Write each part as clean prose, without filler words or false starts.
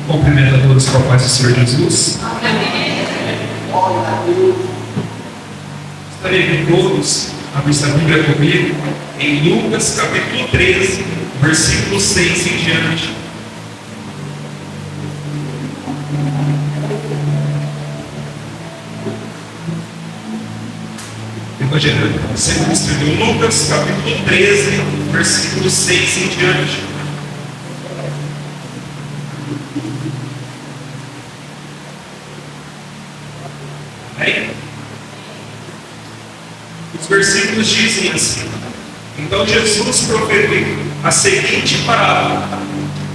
Cumprimento a todos com a paz do Senhor Jesus. Gostaria que todos abrissem a Bíblia comigo em Lucas capítulo 13, versículo 6 em diante. Evangelho segundo escreveu Lucas capítulo 13, versículo 6 em diante. Amém? Os versículos dizem assim: então Jesus proferiu a seguinte parábola: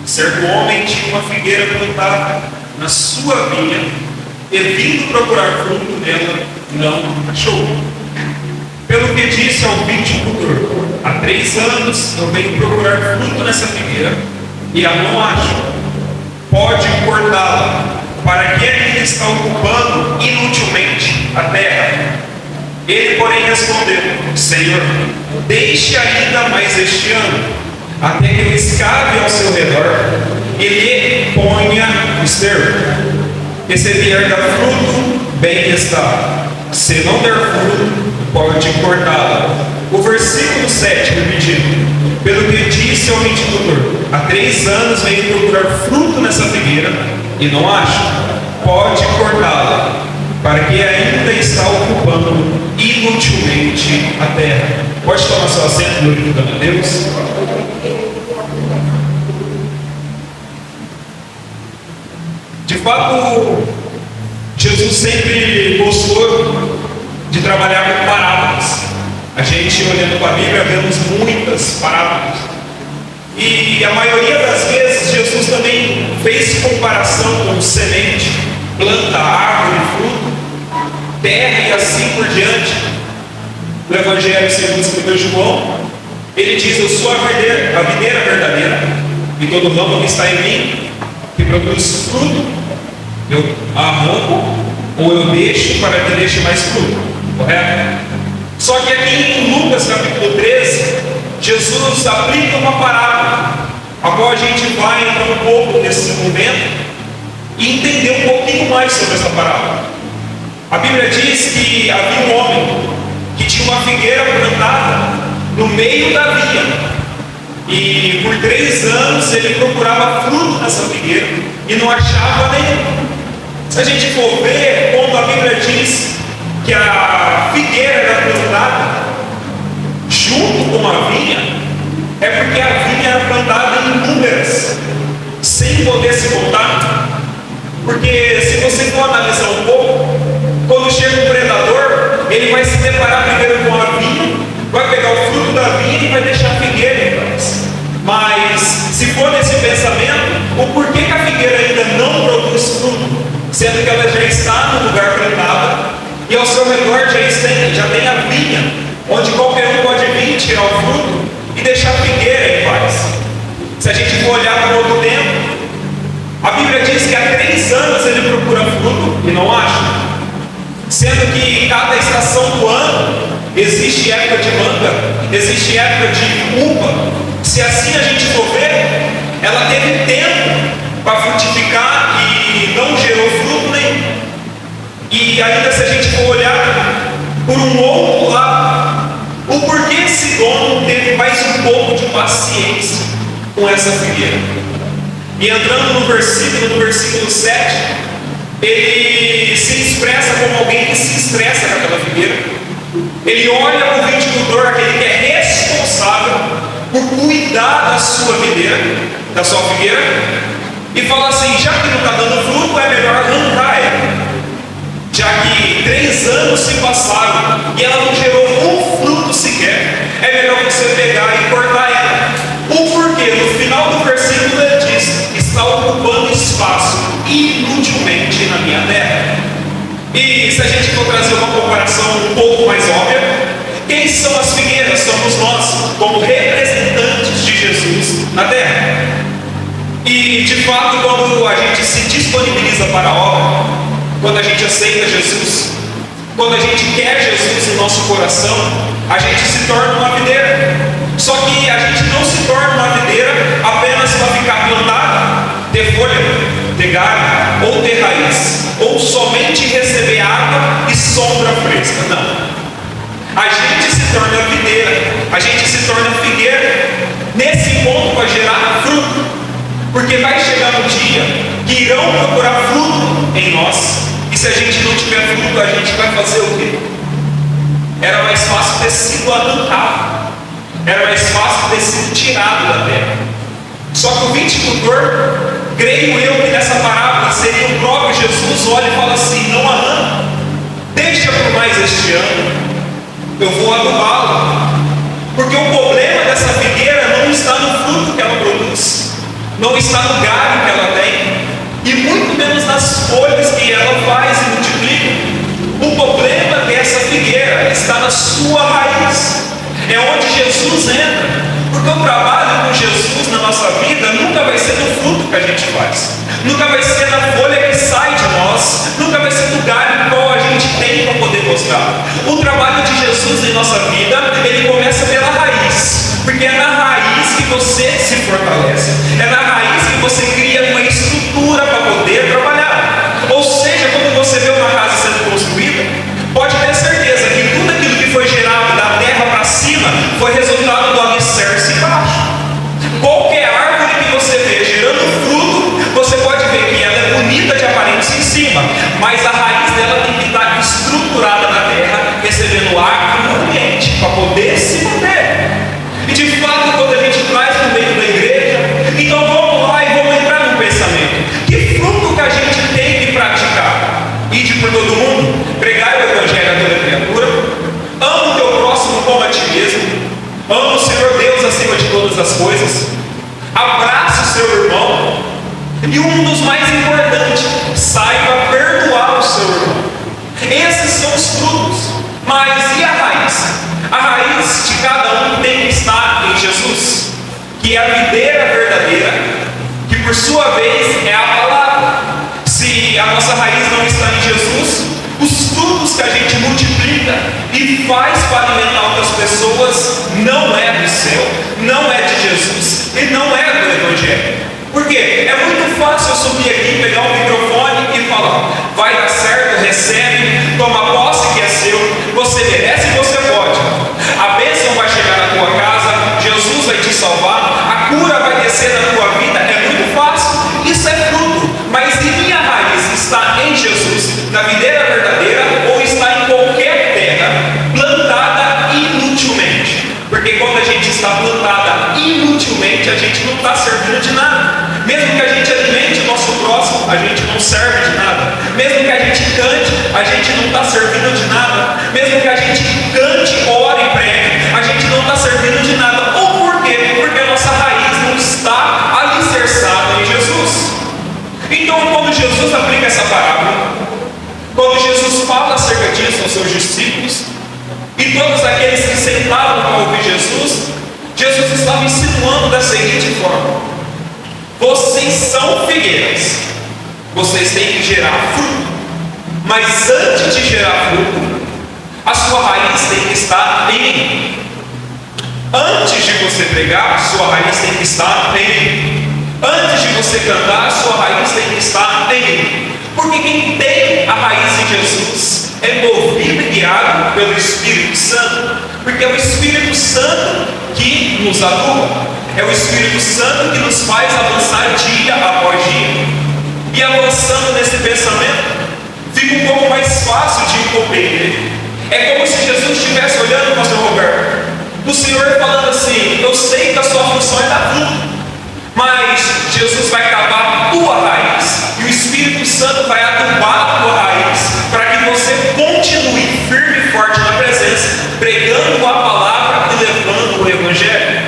certo homem tinha uma figueira plantada na sua vinha e, vindo procurar fruto nela, não achou. Pelo que disse ao viticultor: há 3 anos eu venho procurar fruto nessa figueira e a não acho. Pode cortá-la, para que ele está ocupando inutilmente a terra. Ele, porém, respondeu: Senhor, deixe ainda mais este ano, até que eu escave ao seu redor e lhe ponha esterco. E se vier dar fruto, bem está. Se não der fruto, pode cortá-la. O versículo 7 repetindo: pelo que disse ao viticultor: há 3 anos venho procurar fruto nessa figueira e não acho. Pode cortá-la, para que ainda está ocupando inutilmente a terra. Pode tomar seu assento, glorificando a Deus. De fato, Jesus sempre gostou de trabalhar com parábolas. A gente, olhando para a Bíblia, vemos muitas parábolas. E a maioria das vezes, Jesus também fez comparação com semente, planta, árvore, fruto, terra e assim por diante. No Evangelho segundo escreveu João, ele diz: eu sou a videira verdadeira, e todo ramo que está em mim, que produz fruto, eu arranco ou eu deixo para que deixe mais fruto. Correto? Só que aqui em Lucas capítulo 13, Jesus aplica uma parábola, a qual a gente vai entrar um pouco nesse momento e entender um pouquinho mais sobre essa parábola. A Bíblia diz que havia um homem que tinha uma figueira plantada no meio da vinha, e por 3 anos ele procurava fruto nessa figueira e não achava nenhum. Se a gente for ver, quando a Bíblia diz que a figueira era plantada junto com a vinha, é porque a vinha era plantada em inúmeras, sem poder se contar. Porque se você for analisar um pouco, quando chega um predador, ele vai se deparar primeiro com a vinha, vai pegar o fruto da vinha e vai deixar a figueira em paz. Mas se for nesse pensamento, o porquê que a figueira ainda não produz fruto, sendo que ela já está no lugar plantada e ao seu redor já tem a vinha, onde qualquer um pode vir tirar o fruto e deixar a figueira em paz. Se a gente for olhar para outro tempo, a Bíblia diz que há 3 anos ele procura fruto e não acha, sendo que em cada estação do ano existe época de manga, existe época de uva. Se assim a gente for ver, ela teve tempo para frutificar e não gerou fruto nenhum. E ainda, se a gente for olhar por um outro lado, o porquê esse dono teve mais um pouco de paciência com essa figueira. E entrando no versículo 7, ele se expressa como alguém que se estressa com aquela figueira. Ele olha para o viticultor, aquele que é responsável por cuidar da sua videira, da sua figueira, e fala assim: já que não está dando fruto, é melhor arrancar ela. Já que 3 anos se passaram e ela não gerou um fruto sequer, é melhor você pegar e cortar ela. O porquê? No final do versículo ele diz: está ocupando espaço inutilmente na minha terra. E se a gente for trazer uma comparação um pouco mais óbvia, quem são as figueiras? Somos nós, como representantes de Jesus na terra. E de fato, quando a gente se disponibiliza para a obra, quando a gente aceita Jesus, quando a gente quer Jesus em nosso coração, a gente se torna uma videira. Só que a gente não se torna uma videira apenas para ficar plantada, ter folha, ter galho, ou ter raiz, ou somente receber água e sombra fresca. Não. A gente se torna videira, a gente se torna figueira. Nesse ponto vai gerar fruto, porque vai chegar um dia que irão procurar fruto em nós, e se a gente não tiver fruto, a gente vai fazer o quê? Era mais fácil ter sido arrancado, era mais fácil ter sido tirado da terra. Só que o viticultor, creio eu que nessa parábola seria o próprio Jesus, olha e fala assim: não arranca, deixa por mais este ano, eu vou adubá-la. Porque o problema dessa figueira não está no fruto que ela produz, não está no galho que ela tem, e muito menos nas folhas que ela faz e multiplica. O problema dessa figueira está na sua raiz, é onde Jesus entra. Porque o trabalho com Jesus na nossa vida nunca vai ser no fruto que a gente faz, nunca vai ser na folha que sai de nós, nunca vai ser no galho qual a gente tem para poder mostrar. O trabalho de Jesus em nossa vida, ele começa pela raiz, porque é na raiz que você se fortalece, é na raiz que você cria uma estrutura para poder trabalhar. Ou seja, quando você vê uma casa sendo construída, pode ter certeza que tudo aquilo que foi gerado da terra para cima foi resultado do alicerce embaixo. Qualquer árvore que você vê gerando fruto, você pode ver que ela é bonita de aparência em cima, mas a raiz dela tem que estar estruturada na terra, recebendo ar e nutriente para poder se manter. E de fato, quando a gente traz no meio da igreja, então vamos lá e vamos entrar no pensamento: que fruto que a gente tem que praticar? Ide por todo mundo, pregai o evangelho a toda criatura, ama o teu próximo como a ti mesmo, ama o Senhor Deus acima de todas as coisas, abraça o seu irmão, e um dos mais importantes, saiba perdoar o seu irmão. Esses são os frutos. Mas e a raiz? A raiz de cada um tem que estar em Jesus, que é a videira verdadeira, que por sua vez é a palavra. Se a nossa raiz não está em Jesus, os frutos que a gente multiplica e faz para alimentar outras pessoas não é do céu, não é de Jesus e não é do Evangelho. Por quê? É muito fácil eu subir aqui, pegar um microfone e falar: vai dar certo, recebe, toma posse que é seu, você merece e você pode. A bênção vai chegar na tua casa, Jesus vai te salvar, a cura vai descer na tua vida, é muito fácil, isso é fruto. Mas se minha raiz está em Jesus, na videira verdadeira, ou está em qualquer terra plantada inutilmente? Porque quando a gente está plantada inutilmente, a gente não está servindo de nada. Mesmo que a gente alimente o nosso próximo, a gente não serve de nada. Mesmo que a gente cante, a gente não está servindo de nada. Mesmo que a gente cante, ore e pregue, a gente não está servindo de nada. Ou por quê? Porque a nossa raiz não está alicerçada em Jesus. Então, quando Jesus aplica essa parábola, quando Jesus fala acerca disso aos seus discípulos, e todos aqueles que sentavam para ouvir Jesus, Jesus estava insinuando da seguinte forma: vocês são figueiras, vocês têm que gerar fruto, mas antes de gerar fruto, a sua raiz tem que estar em mim. Antes de você pregar, a sua raiz tem que estar em mim. Antes de você cantar, a sua raiz tem que estar em mim. Porque quem tem a raiz em Jesus é movido e guiado pelo Espírito Santo, porque é o Espírito Santo que nos aduba, é o Espírito Santo que nos faz avançar dia após dia. E avançando nesse pensamento, fica um pouco mais fácil de compreender. É como se Jesus estivesse olhando, pastor Roberto, o Senhor falando assim: eu sei que a sua função é dar fruto, mas Jesus vai cavar a tua raiz, e o Espírito Santo vai adubar a tua raiz, para que você continue firme e forte na presença, pregando a palavra e levando o Evangelho.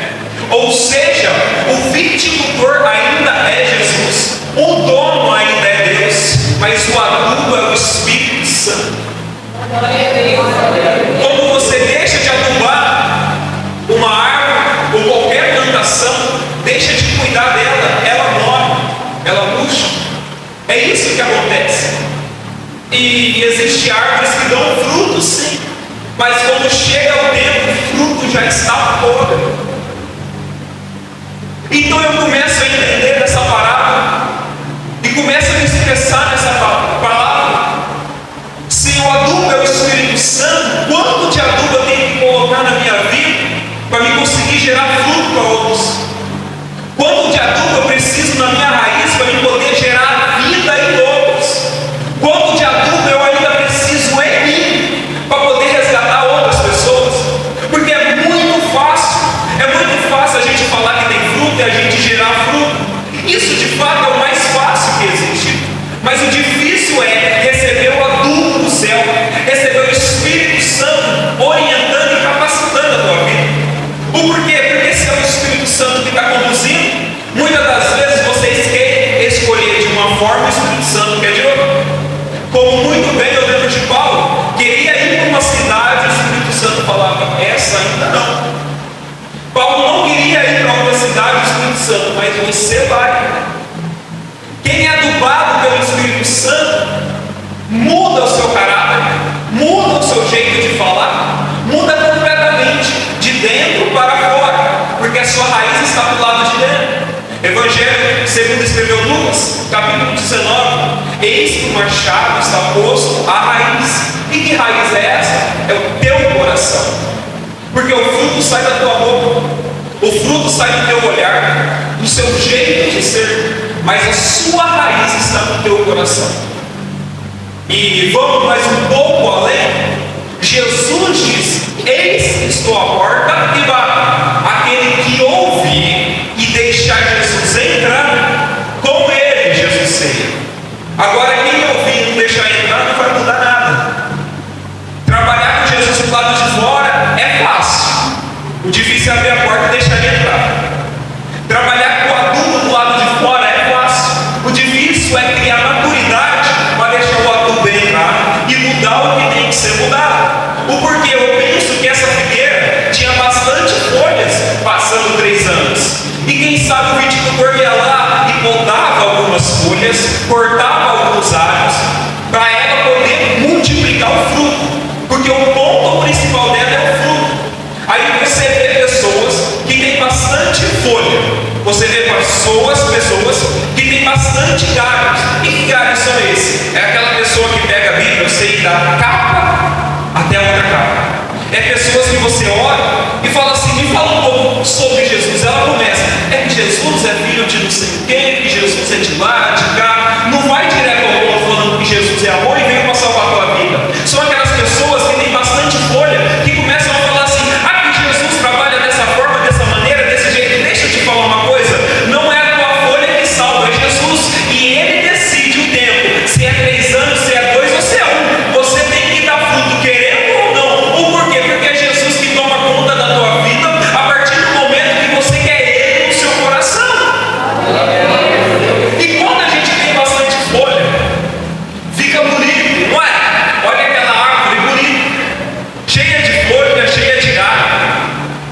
Ou seja, o viticultor ainda é Jesus, o dono ainda é Deus, mas o adubo é o Espírito Santo. Quando você deixa de adubar uma árvore ou qualquer plantação, deixa de cuidar dela, ela morre, ela murcha. É isso que acontece. E existe árvores que dão fruto, sim, mas quando chega o tempo, o fruto já está podre. Então eu começo a entender essa parábola e começo a muda o seu caráter, muda o seu jeito de falar, muda completamente, de dentro para fora, porque a sua raiz está do lado de dentro. Evangelho segundo escreveu Lucas, capítulo 19: eis que o machado está posto à raiz. E que raiz é essa? É o teu coração, porque o fruto sai da tua boca, o fruto sai do teu olhar, do seu jeito de ser, mas a sua raiz está no teu coração. E vamos mais um pouco além. Jesus diz: eis que estou à porta e bato. Aquele que ouvir e deixar Jesus entrar, com ele Jesus ceia. Agora, quem ouvir e não deixar entrar não vai mudar nada. Trabalhar com Jesus do lado de fora é fácil, o difícil é abrir a porta e deixar ele entrar. Trabalhar com o adulto do lado de fora é fácil, o difícil é criar maturidade para deixar o adulto entrar e mudar o que tem que ser mudado. O porquê? Eu penso que essa figueira tinha bastante folhas passando 3 anos, e quem sabe o viticultor ia lá e podava algumas folhas, cortava alguns galhos para ela poder multiplicar o fruto, porque o ponto principal dela é o fruto. Aí você vê pessoas que têm bastante folha, você vê pessoas que têm bastante galhos. E que galhos são esses? É aquela pessoa que pega a Bíblia, eu sei, da capa até a outra capa. É pessoas que você olha e fala assim: me fala um pouco sobre Jesus. Ela começa: é que Jesus é filho de não sei quem, que Jesus é de lá, de cá. Não vai direto ao ponto falando que Jesus é amor e veio para salvar a tua vida. São aquelas pessoas que têm bastante folha, que começam a falar assim: ah, que Jesus trabalha dessa forma, dessa maneira, desse jeito. Deixa eu te falar uma coisa: não é a tua folha que salva, é Jesus, e Ele decide o tempo, se é 3 anos, se é 2 ou se é 1. Você tem que dar fruto, querendo ou não. O porquê? Porque é Jesus que toma conta da tua vida a partir do momento que você quer Ele no seu coração. E quando a gente tem bastante folha, fica bonito, não é? Olha aquela árvore bonita, cheia de folha, cheia de galho.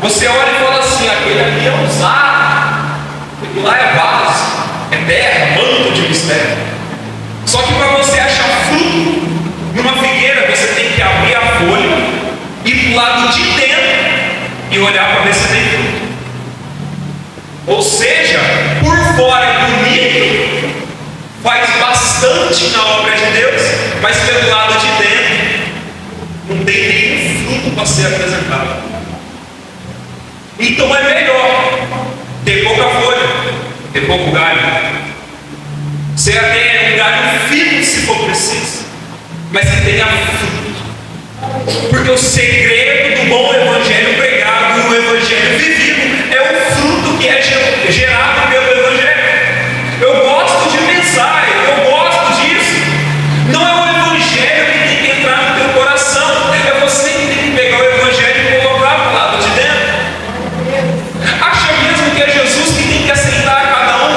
Você olha e fala assim: aquele aqui é usado, aquele lá é vaso, é terra, manto de mistério. Só que para você achar fruto numa figueira, você tem que abrir a folha, ir para o lado de dentro e olhar para ver se tem fruto. Ou seja, por fora é bonito, faz bastante na obra de Deus, mas pelo lado de dentro não tem nenhum fruto para ser apresentado. Então é melhor ter pouca folha, ter pouco galho, ser até um galho fino se for preciso, mas que tenha fruto. Porque o segredo do bom evangelho pregado, o evangelho vivido, é o fruto que é gerado pelo evangelho. Eu gosto de pensar, eu gosto disso. Não é o evangelho que tem que entrar no teu coração, é você que tem que pegar o evangelho e colocar para o lado de dentro. Acha mesmo que é Jesus que tem que aceitar cada um?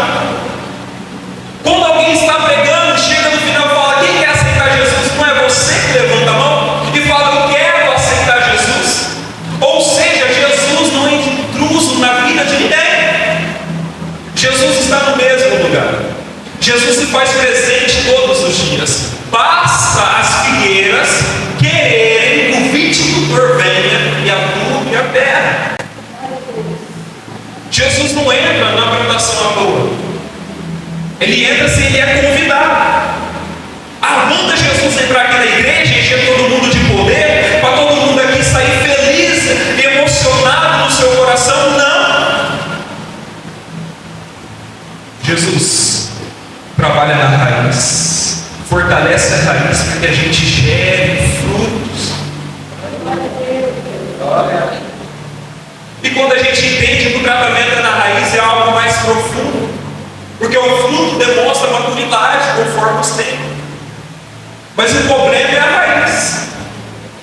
Quando alguém está pregando, chega no final e fala: quem quer aceitar Jesus? Não é você que levanta a mão e fala: eu quero aceitar Jesus. Ou seja, Jesus não é intruso na vida de ninguém. Jesus está no mesmo lugar. Jesus se faz presente todos os dias. Basta as figueiras quererem que o viticultor venha e adube a terra. Jesus não entra na plantação à toa. Ele entra se ele é convidado. Ah, manda Jesus entrar aqui na igreja, encher todo mundo de poder, para todo mundo aqui sair feliz, emocionado no seu coração. Não. Jesus trabalha na raiz, fortalece a raiz para que a gente gere frutos. E quando a gente entende que o tratamento na raiz é algo mais profundo, porque o fruto demonstra maturidade conforme os tempos. Mas o problema é a raiz.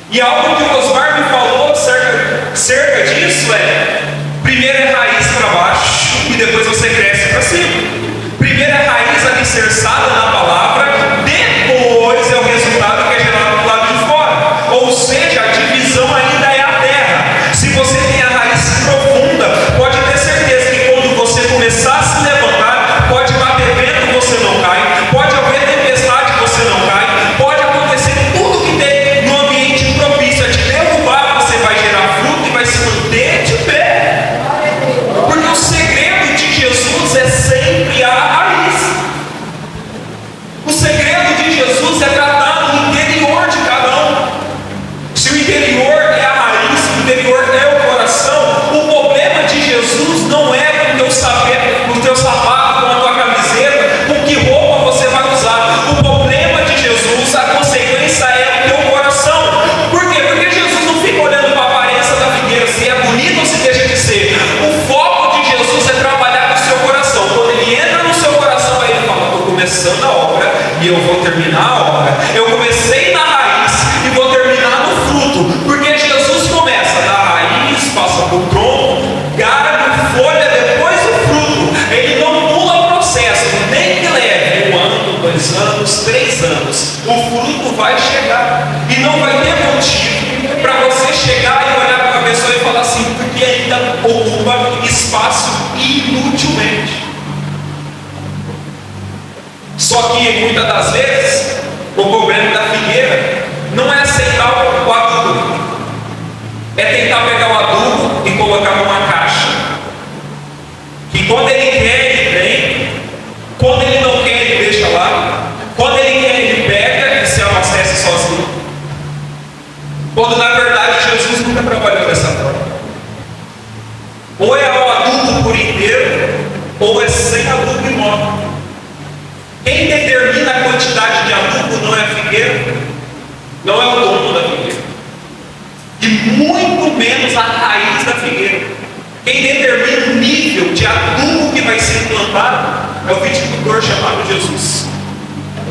E algo que o Osmar me falou cerca disso é: primeiro é raiz para baixo e depois você cresce para cima. Primeiro é raiz alicerçada na palavra, depois é o resultado que é gerado do lado de fora. Ou seja, a divisão ainda é a terra. Se você tem a raiz profunda, pode ter certeza que quando você começar a se levantar, pode bater vento, você não cai, pode haver tempestade, você não cai, pode acontecer começando a obra e eu vou terminar a obra. Eu comecei na raiz e vou terminar no fruto, porque Jesus começa da raiz, passa por tronco, galho, folha, depois o fruto. Ele não pula processo, nem que leve 1 ano, 2 anos, 3 anos. O fruto vai chegar e não vai ter motivo para você chegar e olhar para a pessoa e falar assim, porque ainda ocupa espaço inutilmente. Só que muitas das vezes o problema da figueira não é aceitar o adubo, é tentar pegar o adubo e colocar numa caixa, que quando ele quer ele vem, quando ele não quer ele deixa lá, quando ele quer ele pega e se abastece sozinho, quando na verdade Jesus nunca trabalhou dessa forma. Ou é o adubo por inteiro, ou é sem adubo e morre. Quem determina a quantidade de adubo não é a figueira, não é o dono da figueira, e muito menos a raiz da figueira. Quem determina o nível de adubo que vai ser implantado é o viticultor chamado Jesus.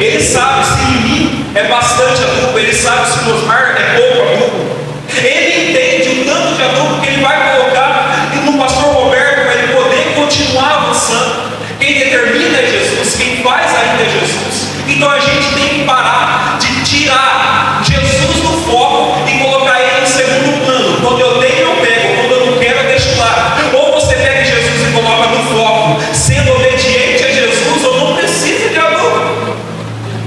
Ele sabe se em mim é bastante adubo, ele sabe se no Osmar é pouco adubo. Ele entende o tanto de adubo que ele vai colocar no pastor Roberto para ele poder continuar avançando. Quem determina é Jesus, quem faz ainda é Jesus. Então a gente tem que parar de tirar Jesus do foco e colocar ele no segundo plano. Quando eu tenho, eu pego. Quando eu não quero, eu deixo lá. Ou você pega Jesus e coloca no foco, sendo obediente a Jesus, ou não precisa de adubo.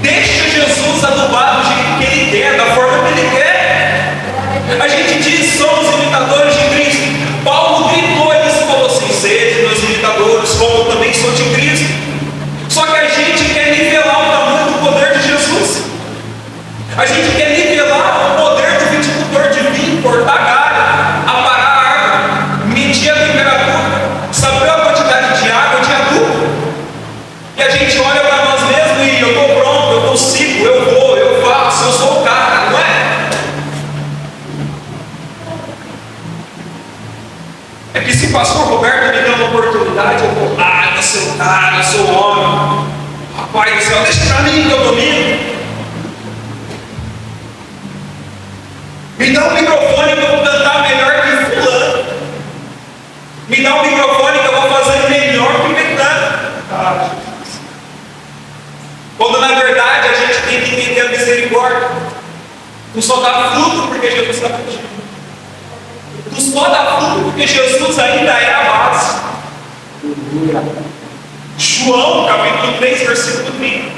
Deixa Jesus adubado do jeito que ele quer, da forma que ele quer. A gente diz, somos imitadores de Cristo. Paulo gritou isso e falou assim, sede meus imitadores, como eu também sou de Cristo. Só que a gente quer nivelar o tamanho do poder de Jesus. A gente quer nivelar o poder do viticultor de vir, cortar galho, aparar a árvore, medir a temperatura, saber a quantidade de água, de adubo. E a gente olha para nós mesmos e eu estou pronto, eu consigo, eu vou, eu faço, eu sou o cara, não é? É que se o pastor Roberto me der uma oportunidade, eu vou lá, eu sou o cara, eu sou o homem. Rapaz do céu, deixa para mim que eu domino. Me dá um microfone que eu vou cantar melhor que fulano. Me dá um microfone que eu vou fazer melhor que Betânia. Quando na verdade a gente tem que entender a misericórdia. Tu só dá fruto porque Jesus está contigo. Tu só dá fruto porque Jesus ainda é a base. João capítulo 3, versículo 30.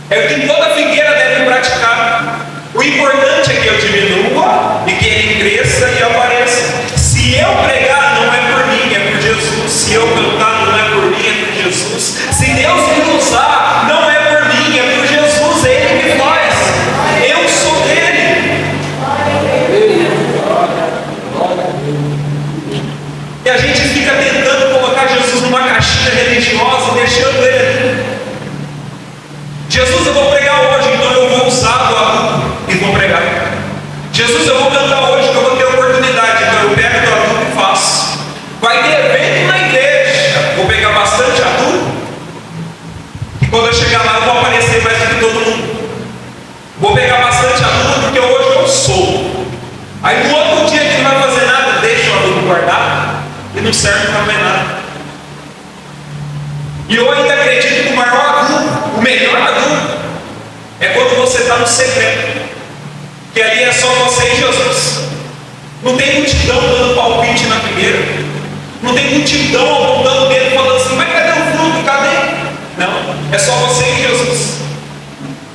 É o que toda figueira deve praticar. O importante é que eu diminua e que ele cresça e apareça. Se eu pregar, não é por mim, é por Jesus. Se eu cantar, não é por mim, é por Jesus. Se Deus me usar, não é por mim, é por Jesus. É Ele que faz. Eu sou dele. E a gente fica tentando colocar Jesus numa caixinha religiosa, deixando ele ali. Jesus, eu vou pregar hoje, então eu vou usar do adubo e vou pregar. Jesus, eu vou cantar hoje, que eu vou ter oportunidade, então eu pego do adubo e faço. Vai ter evento na igreja, vou pegar bastante adubo, e quando eu chegar lá eu vou aparecer mais do que todo mundo. Vou pegar bastante adubo porque hoje eu sou. Aí no outro dia que não vai fazer nada, deixa o adubo guardado e não serve para mais nada. E eu ainda acredito que o maior adubo, o melhor adubo, é quando você está no secreto, que ali é só você e Jesus. Não tem multidão dando palpite na figueira, não tem multidão apontando o dedo falando assim, mas cadê o fruto? Cadê? Não, é só você e Jesus.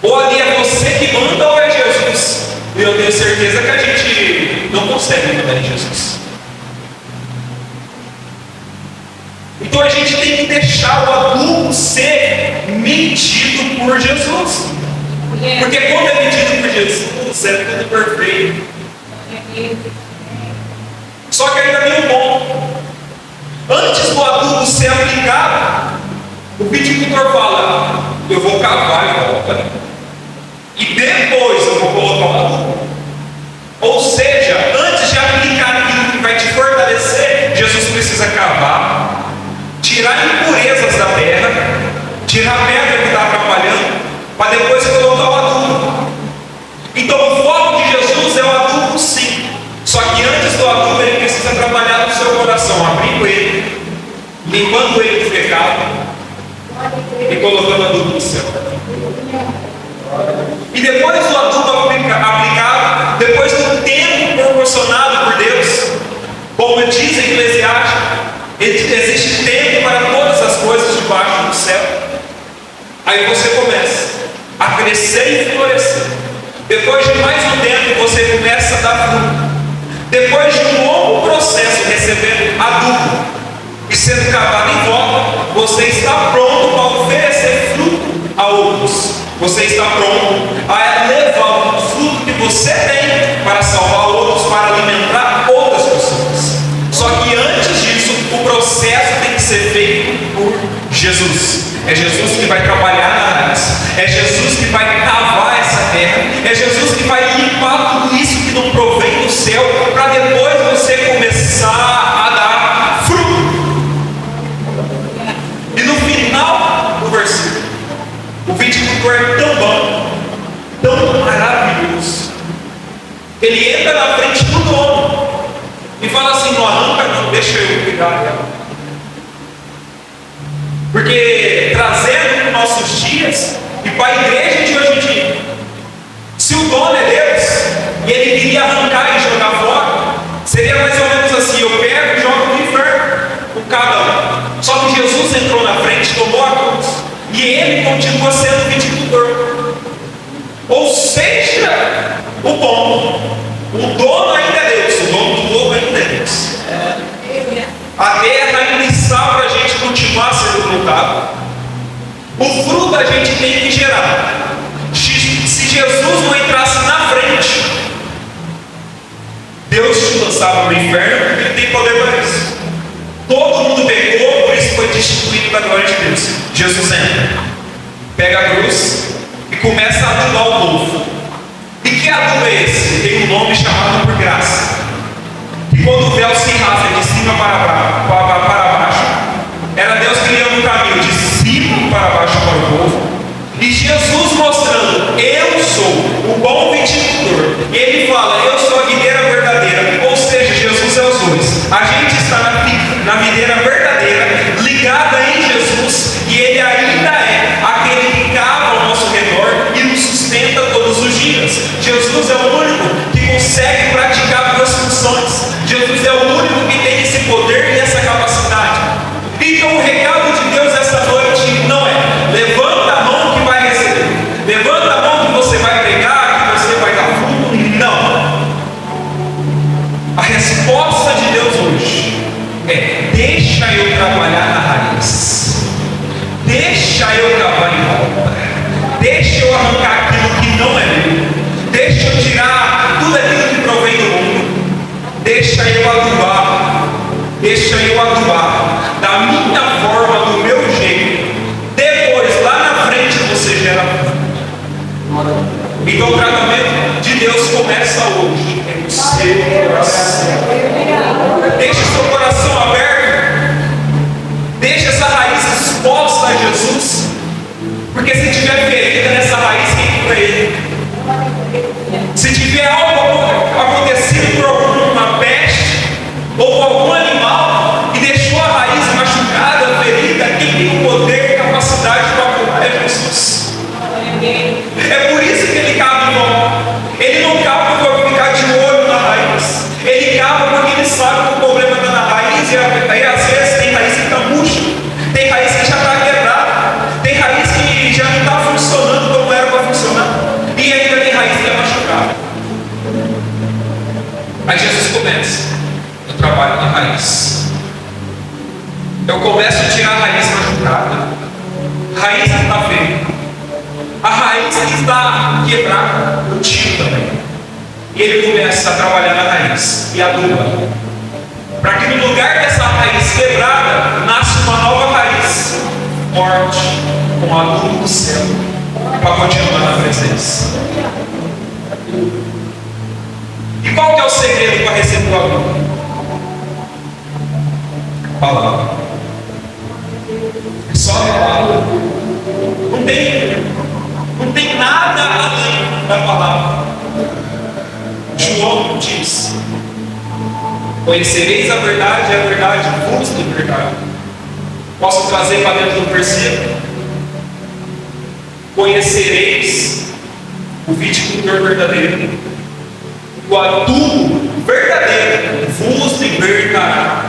Ou ali é você que manda ou é Jesus. E eu tenho certeza que a gente não consegue mandar em Jesus. Então a gente tem que deixar o adubo ser medido por Jesus. Porque quando é medido por Jesus, é tudo perfeito. Só que ainda tem um ponto. Antes do adubo ser aplicado, o viticultor fala, eu vou cavar em volta, e depois eu vou colocar o adubo. Ou seja, antes de aplicar aquilo que vai te fortalecer, Jesus precisa cavar, tirar impurezas da terra, tirar pedra e colocando adubo no céu. E depois do adubo aplicado, depois do tempo proporcionado por Deus, como diz Eclesiastes, existe tempo para todas as coisas debaixo do céu. Aí você começa a crescer e florescer. Depois de mais um tempo, você começa a dar fruto. Depois de um longo processo recebendo adubo e sendo cavado em volta, você está pronto para oferecer fruto a outros. Você está pronto a levar o fruto que você tem para salvar outros, para alimentar outras pessoas. Só que antes disso, o processo tem que ser feito por Jesus. É Jesus que vai trabalhar na raiz. É Jesus que vai cavar essa terra. É Jesus que vai limpar tudo isso que não provém do céu, para depois você começar a dar fruto. E no final do versículo, o viticultor é tão bom, tão maravilhoso. Ele entra na frente do dono e fala assim: não arranca não, deixa eu cuidar dela. Porque trazendo para os nossos dias e para a igreja de hoje em dia, se o dono é Deus e ele queria arrancar e jogar fora, seria mais ou menos assim: eu pego e jogo no inferno com cada um. Só que Jesus entrou na frente, tomou a cruz, e ele continua sendo viticultor. Ou seja, o dono ainda é Deus, o dono do povo ainda é Deus. A terra ainda está para a gente continuar sendo plantado. O fruto a gente tem que gerar. Se Jesus não entrasse na frente, Deus te lançava no inferno, porque Ele tem poder para isso. Todo mundo pecou, por isso foi destituído da glória de Deus. Jesus entra, pega a cruz e começa a adubar o povo. E que adubo é esse? Tem um nome chamado por graça. E quando o véu se rasga de cima para baixo, era Deus criando um caminho de cima para baixo para o povo. E Jesus mostrando: eu sou o bom viticultor. Ele fala: eu sou a videira verdadeira. Ou seja, Jesus é os dois. A gente está na videira verdadeira, ligada em Jesus, e Ele ainda é aquele que cava ao nosso redor e nos sustenta todos os dias. Jesus é o único que consegue praticar duas funções. Jesus é o único que tem esse poder e essa capacidade. Então o recado de Deus essa noite não é: levanta a mão que vai receber, levanta a mão que você vai pregar, que você vai dar fruto. Não. A resposta de Deus hoje é: deixa eu trabalhar na raiz, deixa eu cavar em volta, deixa eu arrancar aquilo que não é meu, deixa eu tirar tudo aquilo que provém do mundo. Deixa eu adubar da minha forma, do meu jeito. Depois, lá na frente, você gera fruto. Então o tratamento de Deus começa hoje em seu coração. Deixa o seu coração aberto. Deixa essa raiz exposta a Jesus. Porque se tiver ferida nessa raiz, quem cura ele? Se tiver algo acontecido por alguma peste ou algum animal e deixou a raiz machucada, ferida, quem tem o poder e capacidade para curar é Jesus. É por isso que ele cava em volta. Ele não cava para ficar de olho na raiz. Ele cava porque ele sabe que o problema está na raiz, e às vezes tem raiz que está murcha, tem raiz que já está quebrada, tem raiz que já não está funcionando como era para funcionar, e ainda tem raiz que é machucada. Aí Jesus começa: eu trabalho na raiz. Eu começo a tirar a raiz machucada, raiz que está feia, a raiz que está quebrada, eu tiro também. E ele começa a trabalhar na raiz e aduba, para que no lugar dessa raiz quebrada nasça uma nova raiz forte, com o adubo do céu, para continuar na presença. E qual que é o segredo para receber o adubo? Palavra. É só a palavra. Não tem nada além da palavra. João diz: conhecereis a verdade, e a verdade vos libertará. Posso trazer para dentro do versículo? conhecereis o viticultor verdadeiro. O adubo verdadeiro vos libertará.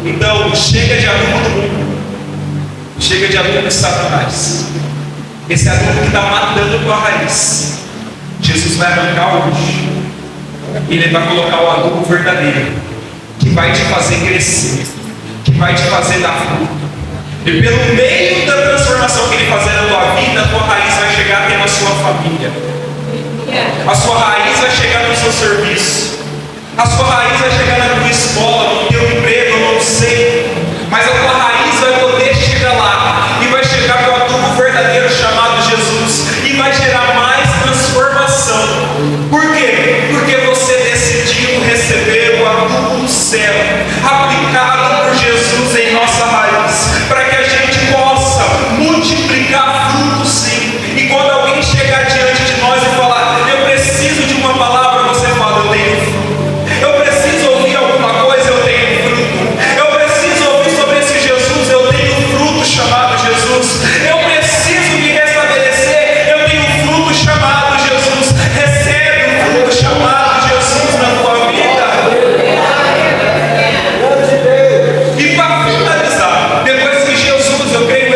Então, chega de adubo do mundo. Chega de adubo de Satanás. Esse adubo que está matando a tua raiz. Jesus vai arrancar hoje. E Ele vai colocar o adubo verdadeiro, que vai te fazer crescer, que vai te fazer dar fruto. E pelo meio da transformação que Ele fazer na tua vida, a tua raiz vai chegar até na sua família. A sua raiz vai chegar no seu serviço. A sua raiz vai chegar na tua escola, no teu emprego, eu não sei. Mas a tua raiz vai poder chegar lá. E vai chegar com o adubo verdadeiro chamado Jesus. E vai gerar mais transformação. Por quê? Porque você decidiu receber o adubo do céu, aplicado por Jesus em nossa raiz, para que a gente possa multiplicar frutos sim. E quando alguém chegar diante de nós e falar, eu preciso de uma palavra, você fala, eu tenho fruto. Eu preciso ouvir alguma coisa, eu tenho fruto. Eu preciso ouvir sobre esse Jesus, eu tenho fruto chamado Jesus. Eu preciso me restabelecer, eu tenho fruto chamado Jesus. Recebe o fruto chamado Jesus na tua vida. E para finalizar, depois que Jesus, eu creio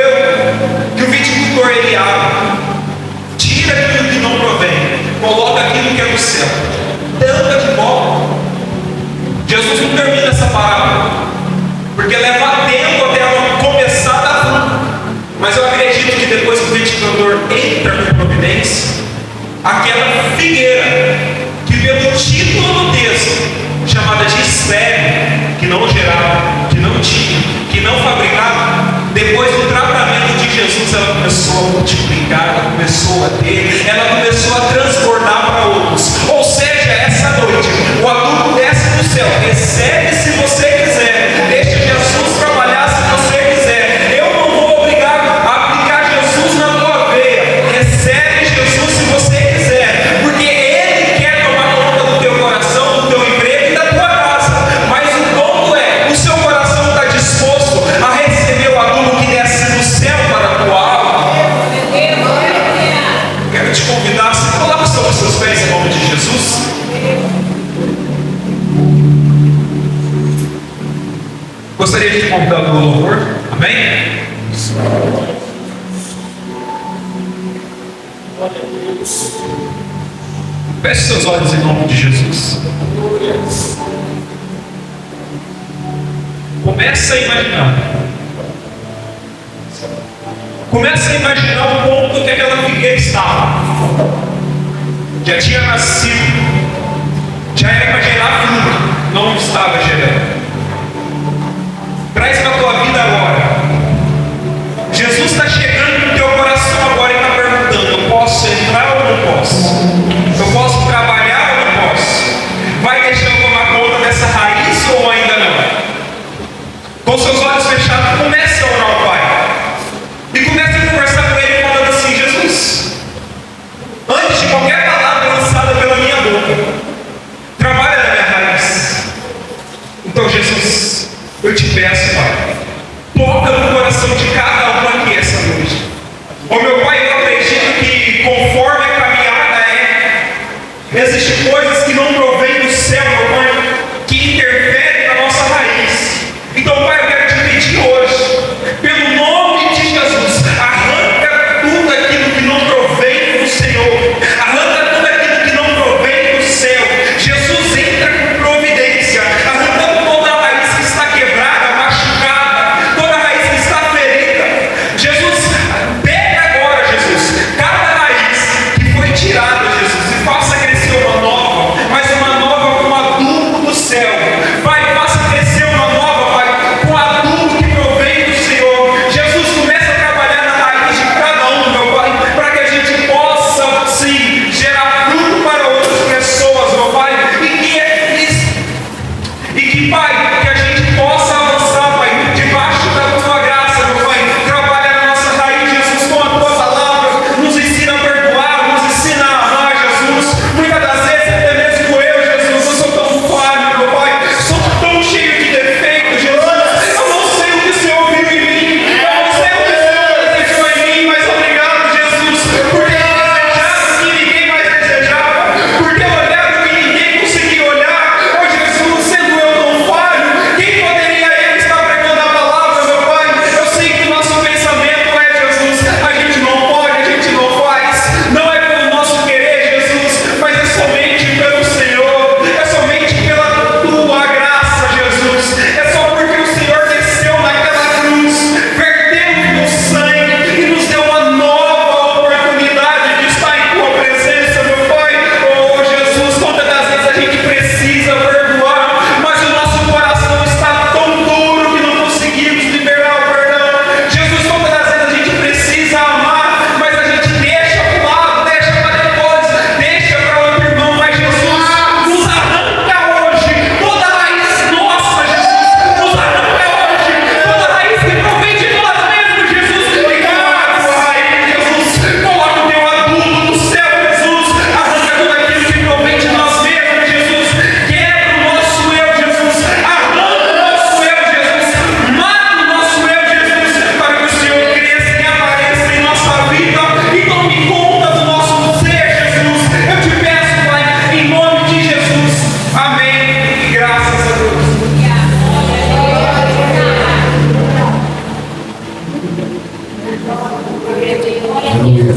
que o viticultor ele abre, tira aquilo que não provém, coloca aquilo que é do céu, tampa de volta. Jesus não termina essa parábola, porque leva tempo até ela começar a dar fruto. Mas eu acredito que depois que o viticultor entra com providência, aquela figueira, que pelo título do texto, chamada de estéril, que não gerava, que não tinha, que não fabricava, depois do tratamento de Jesus, ela começou a multiplicar, ela começou a ter, ela começou a transbordar para outros. Ou seja, essa noite, o adubo desce do céu. Recebe se você quiser, deixa Jesus trabalhar se você quiser. Eu não vou obrigar a aplicar Jesus na tua veia. Recebe Jesus se você quiser, porque Ele quer tomar conta do teu coração, do teu emprego e da tua casa. Mas o ponto é, o seu coração está disposto a receber o adubo que desce do céu para a tua alma? Quero te convidar, se coloca sobre os seus pés em nome de Jesus. Gostaria de te convidar no louvor, amém? Feche seus olhos em nome de Jesus. Começa a imaginar. Começa a imaginar o ponto que aquela figueira estava. Já tinha nascido. Já era para gerar fruto. Não estava gerando. Traz para a tua vida agora. Jesus está chegando no teu coração agora e está perguntando, eu posso entrar ou não posso? Eu posso trabalhar ou não posso? Vai deixar eu tomar conta dessa raiz ou ainda não? Com seus olhos fechados, comece a orar ao Pai. E comece a conversar com Ele falando assim, Jesus, antes de qualquer palavra lançada pela minha boca, trabalha na minha raiz. Então Jesus, eu te peço, Pai, Aleluia.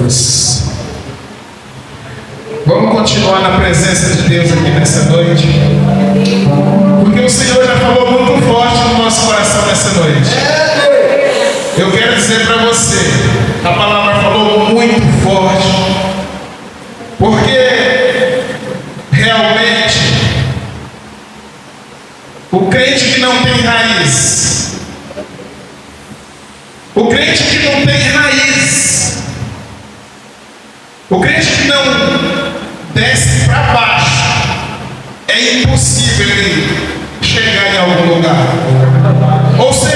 Vamos continuar na presença de Deus aqui nessa noite, porque o Senhor já falou muito forte no nosso coração nessa noite. Eu quero dizer para você, a palavra falou muito forte, porque realmente o crente que não tem raiz, o crente que não tem raiz, o crente que não desce para baixo, é impossível ele chegar em algum lugar. Ou seja,